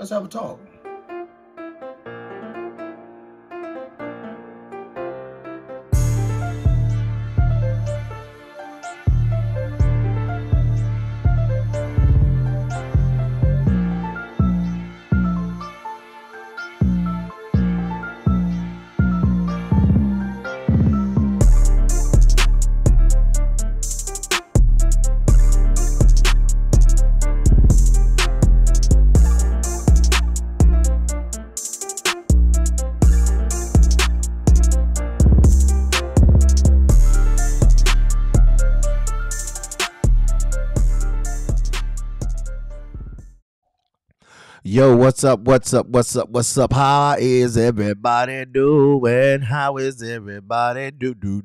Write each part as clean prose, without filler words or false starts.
Let's have a talk. Yo, what's up? What's up? What's up? What's up? How is everybody doing? How is everybody doing?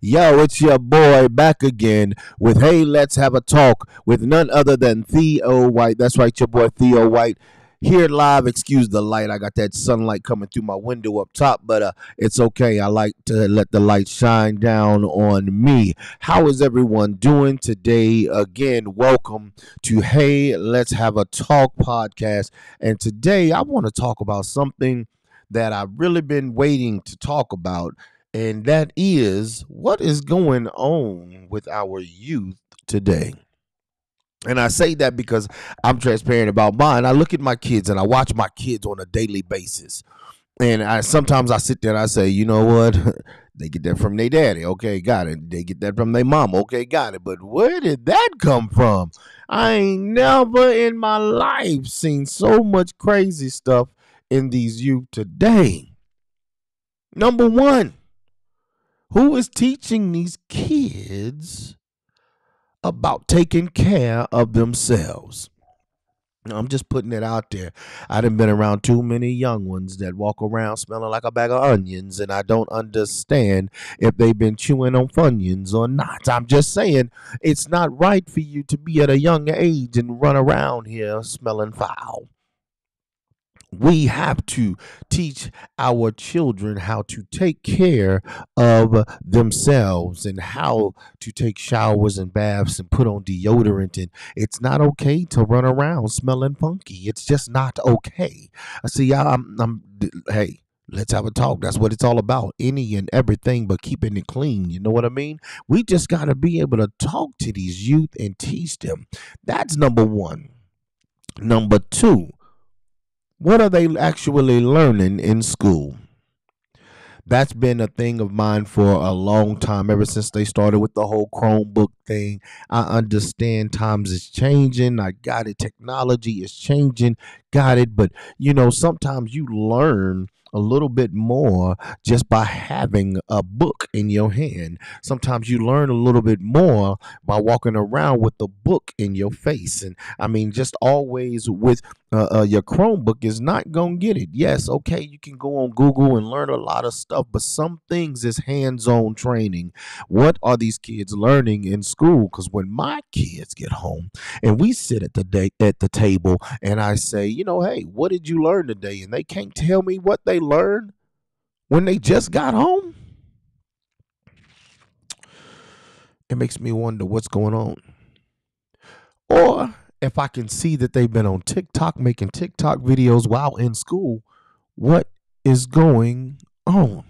Yo, it's your boy back again with Hey, Let's Have a Talk with none other than Theo White. That's right, your boy Theo White. Here live, excuse the light. I got that sunlight coming through my window up top, but it's okay. I like to let the light shine down on me. How is everyone doing today? Again, welcome to Hey, Let's Have a Talk podcast. And today I want to talk about something that I've really been waiting to talk about, and that is what is going on with our youth today. And I say that because I'm transparent about mine. I look at my kids and I watch my kids on a daily basis. And sometimes I sit there and I say, you know what? They get that from their daddy. Okay, got it. They get that from their mom. Okay, got it. But where did that come from? I ain't never in my life seen so much crazy stuff in these youth today. Number one, who is teaching these kids about taking care of themselves? I'm just putting it out there. I done been around too many young ones that walk around smelling like a bag of onions, and I don't understand if they've been chewing on Funyuns or not. I'm just saying it's not right for you to be at a young age and run around here smelling foul. We have to teach our children how to take care of themselves and how to take showers and baths and put on deodorant. And it's not okay to run around smelling funky. It's just not okay. I see. Hey, let's have a talk. That's what it's all about. Any and everything but keeping it clean. You know what I mean? We just got to be able to talk to these youth and teach them. That's number one. Number two, what are they actually learning in school? That's been a thing of mine for a long time, ever since they started with the whole Chromebook thing. I understand times is changing. I got it. Technology is changing. Got it. But, sometimes you learn a little bit more just by having a book in your hand. Sometimes you learn a little bit more by walking around with the book in your face. And I mean, just always with your Chromebook is not going to get it. Yes, okay, you can go on Google and learn a lot of stuff, but some things is hands-on training. What are these kids learning in school? Because when my kids get home and we sit at the table and I say, hey, what did you learn today? And they can't tell me what they learned when they just got home. It makes me wonder what's going on. Or if I can see that they've been on TikTok making TikTok videos while in school, what is going on?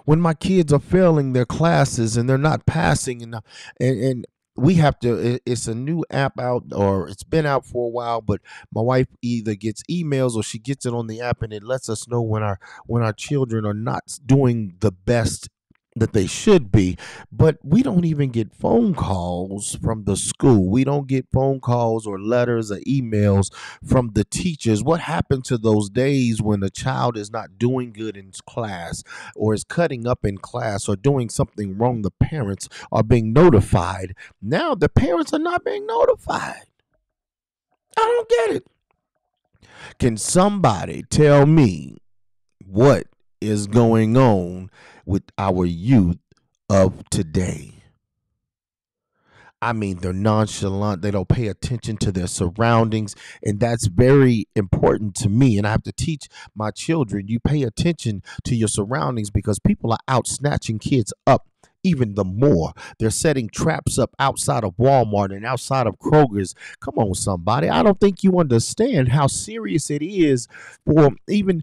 When my kids are failing their classes and they're not passing, and we have to, it's a new app out, or it's been out for a while, but my wife either gets emails or she gets it on the app, and it lets us know when our children are not doing the best that they should be. But we don't even get phone calls from the school. We don't get phone calls or letters or emails from the teachers. What happened to those days when a child is not doing good in class or is cutting up in class or doing something wrong? The parents are being notified. Now the parents are not being notified. I don't get it. Can somebody tell me what is going on with our youth of today? I mean, they're nonchalant. They don't pay attention to their surroundings. And that's very important to me. And I have to teach my children, you pay attention to your surroundings, because people are out snatching kids up even the more. They're setting traps up outside of Walmart and outside of Kroger's. Come on, somebody. I don't think you understand how serious it is for even,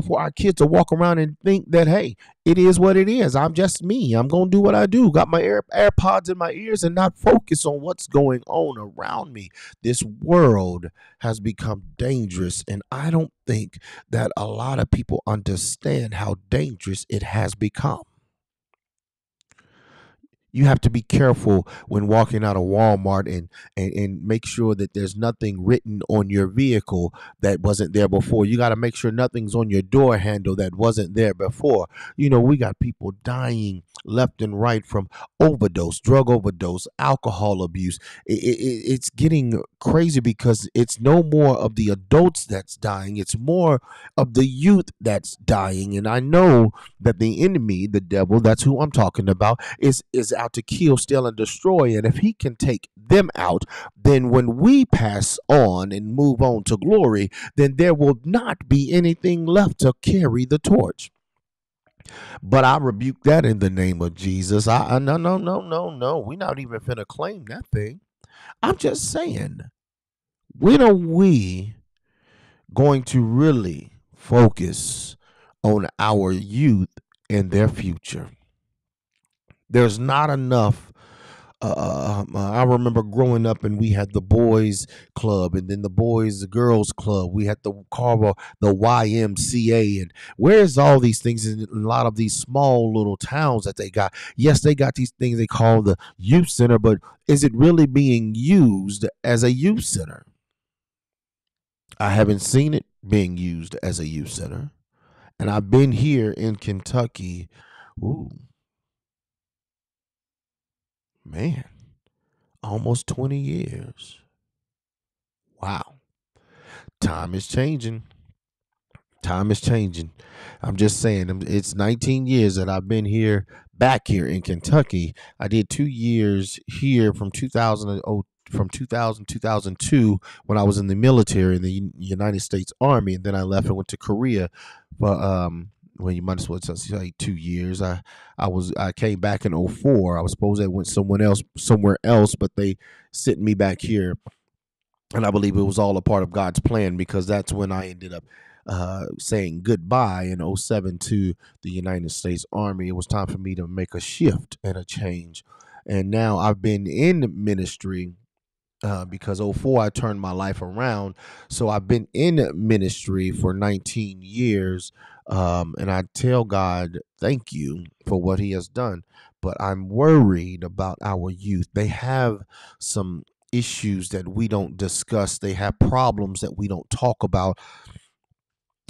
for our kids to walk around and think that, hey, it is what it is. I'm just me. I'm going to do what I do. Got my AirPods in my ears and not focus on what's going on around me. This world has become dangerous, and I don't think that a lot of people understand how dangerous it has become. You have to be careful when walking out of Walmart and make sure that there's nothing written on your vehicle that wasn't there before. You got to make sure nothing's on your door handle that wasn't there before. We got people dying left and right from overdose, drug overdose, alcohol abuse. It's getting crazy because it's no more of the adults that's dying. It's more of the youth that's dying. And I know that the enemy, the devil, that's who I'm talking about, is out to kill, steal, and destroy. And if he can take them out, then when we pass on and move on to glory, then there will not be anything left to carry the torch. But I rebuke that in the name of Jesus. No, no, no, no, no. We're not even finna claim that thing. I'm just saying, when are we going to really focus on our youth and their future? There's not enough. I remember growing up and we had the boys club and then the girls club. We had the Carver, the YMCA, and where's all these things in a lot of these small little towns that they got? Yes, they got these things they call the youth center, but is it really being used as a youth center? I haven't seen it being used as a youth center. And I've been here in Kentucky. Ooh, man, almost 20 years. Wow. Time is changing. Time is changing. I'm just saying, it's 19 years that I've been here, back here in Kentucky. I did 2 years here from 2002 when I was in the military in the United States Army, and then I left and went to Korea for well, you might as well say 2 years. I came back in '04. I was supposed to went somewhere else, but they sent me back here, and I believe it was all a part of God's plan because that's when I ended up saying goodbye in '07 to the United States Army. It was time for me to make a shift and a change, and now I've been in ministry because '04 I turned my life around. So I've been in ministry for 19 years. And I tell God, thank you for what he has done. But I'm worried about our youth. They have some issues that we don't discuss. They have problems that we don't talk about.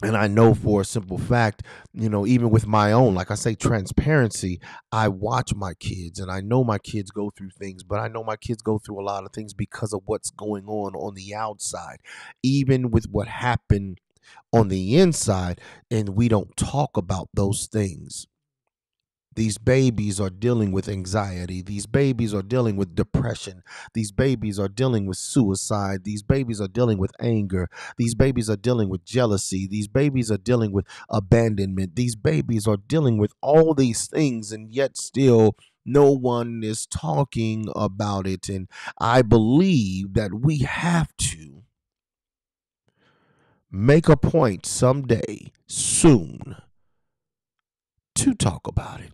And I know for a simple fact, even with my own, like I say, transparency, I watch my kids and I know my kids go through things, but I know my kids go through a lot of things because of what's going on the outside, even with what happened on the inside. And we don't talk about those things. These babies are dealing with anxiety. These babies are dealing with depression. These babies are dealing with suicide. These babies are dealing with anger. These babies are dealing with jealousy. These babies are dealing with abandonment. These babies are dealing with all these things, and yet still no one is talking about it. And I believe that we have to make a point someday, soon, to talk about it.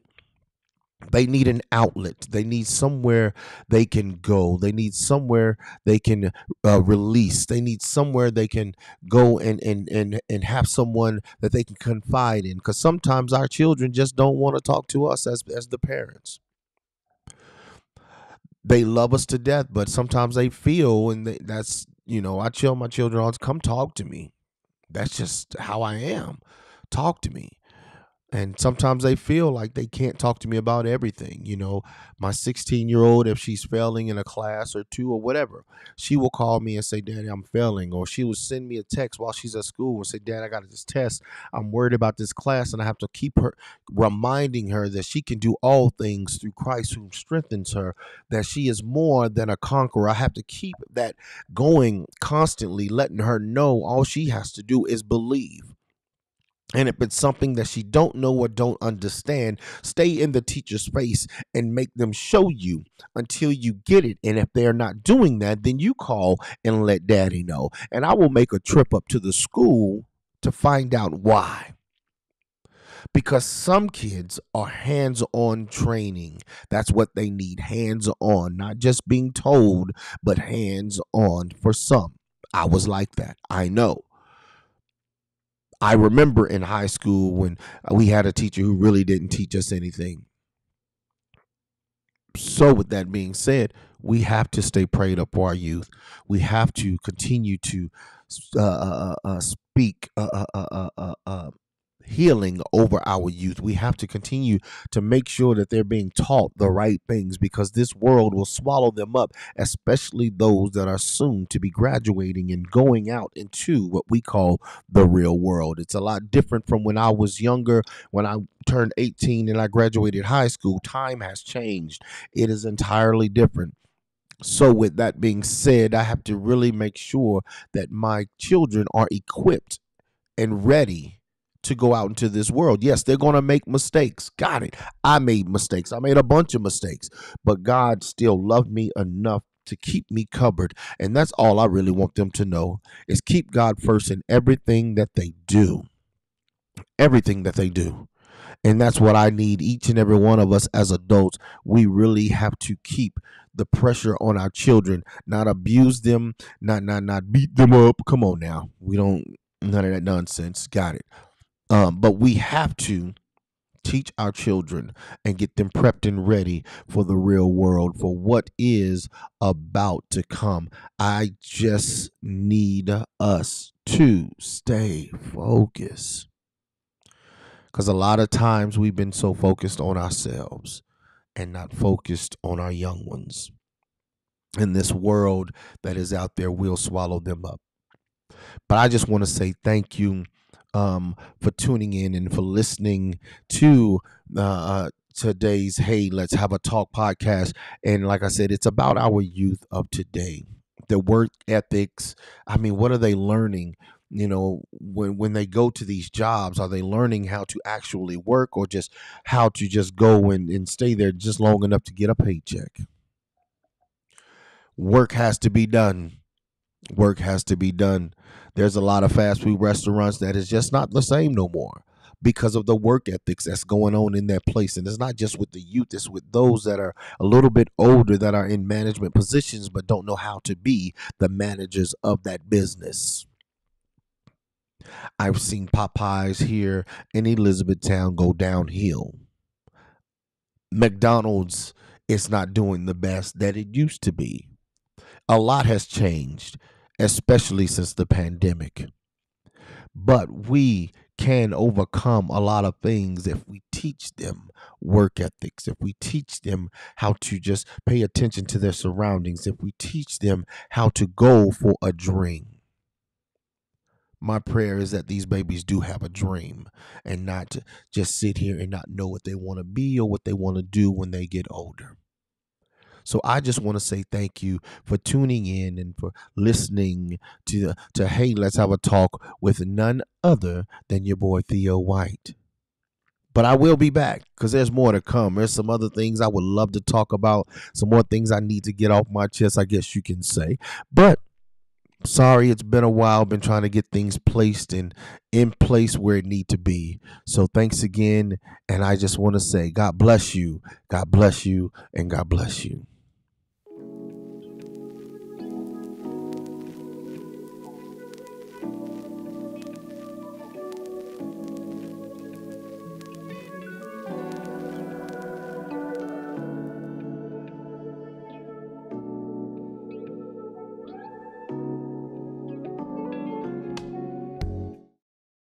They need an outlet. They need somewhere they can go. They need somewhere they can release. They need somewhere they can go and have someone that they can confide in. Because sometimes our children just don't want to talk to us as the parents. They love us to death, but sometimes they feel, and that's, I tell my children all, come talk to me. That's just how I am. Talk to me. And sometimes they feel like they can't talk to me about everything. My 16-year-old, if she's failing in a class or two or whatever, she will call me and say, Daddy, I'm failing. Or she will send me a text while she's at school and say, Dad, I got this test. I'm worried about this class. And I have to keep her, reminding her that she can do all things through Christ who strengthens her, that she is more than a conqueror. I have to keep that going constantly, letting her know all she has to do is believe. And if it's something that she don't know or don't understand, stay in the teacher's face and make them show you until you get it. And if they're not doing that, then you call and let daddy know. And I will make a trip up to the school to find out why. Because some kids are hands-on training. That's what they need, hands-on, not just being told, but hands-on for some. I was like that. I know. I remember in high school when we had a teacher who really didn't teach us anything. So, with that being said, we have to stay prayed up for our youth. We have to continue to speak healing over our youth. We have to continue to make sure that they're being taught the right things, because this world will swallow them up, especially those that are soon to be graduating and going out into what we call the real world. It's a lot different from when I was younger. When I turned 18 and I graduated high school, time has changed. It is entirely different. So, with that being said, I have to really make sure that my children are equipped and ready to go out into this world. Yes, they're going to make mistakes. Got it. I made mistakes. I made a bunch of mistakes, but God still loved me enough to keep me covered. And that's all I really want them to know, is keep God first in everything that they do. Everything that they do. And that's what I need each and every one of us as adults. We really have to keep the pressure on our children, not abuse them, not beat them up. Come on now. We don't, none of that nonsense. Got it. But we have to teach our children and get them prepped and ready for the real world, for what is about to come. I just need us to stay focused. Because a lot of times we've been so focused on ourselves and not focused on our young ones. And this world that is out there will swallow them up. But I just want to say thank you for tuning in and for listening to today's Hey, Let's Have a Talk podcast. And like I said, it's about our youth of today, the work ethics. I mean, what are they learning? You know, when they go to these jobs, are they learning how to actually work, or just how to just go and stay there just long enough to get a paycheck? Work has to be done. Work has to be done. There's a lot of fast food restaurants that is just not the same no more because of the work ethics that's going on in that place. And it's not just with the youth, it's with those that are a little bit older, that are in management positions but don't know how to be the managers of that business. I've seen Popeyes here in Elizabethtown go downhill. McDonald's is not doing the best that it used to be. A lot has changed, especially since the pandemic. But we can overcome a lot of things if we teach them work ethics, if we teach them how to just pay attention to their surroundings, if we teach them how to go for a dream. My prayer is that these babies do have a dream and not just sit here and not know what they want to be or what they want to do when they get older. So I just want to say thank you for tuning in and for listening to Hey, Let's Have a Talk with none other than your boy Theo White. But I will be back because there's more to come. There's some other things I would love to talk about, some more things I need to get off my chest, I guess you can say. But sorry, it's been a while. Been trying to get things placed and in place where it need to be. So thanks again, and I just want to say God bless you, and God bless you.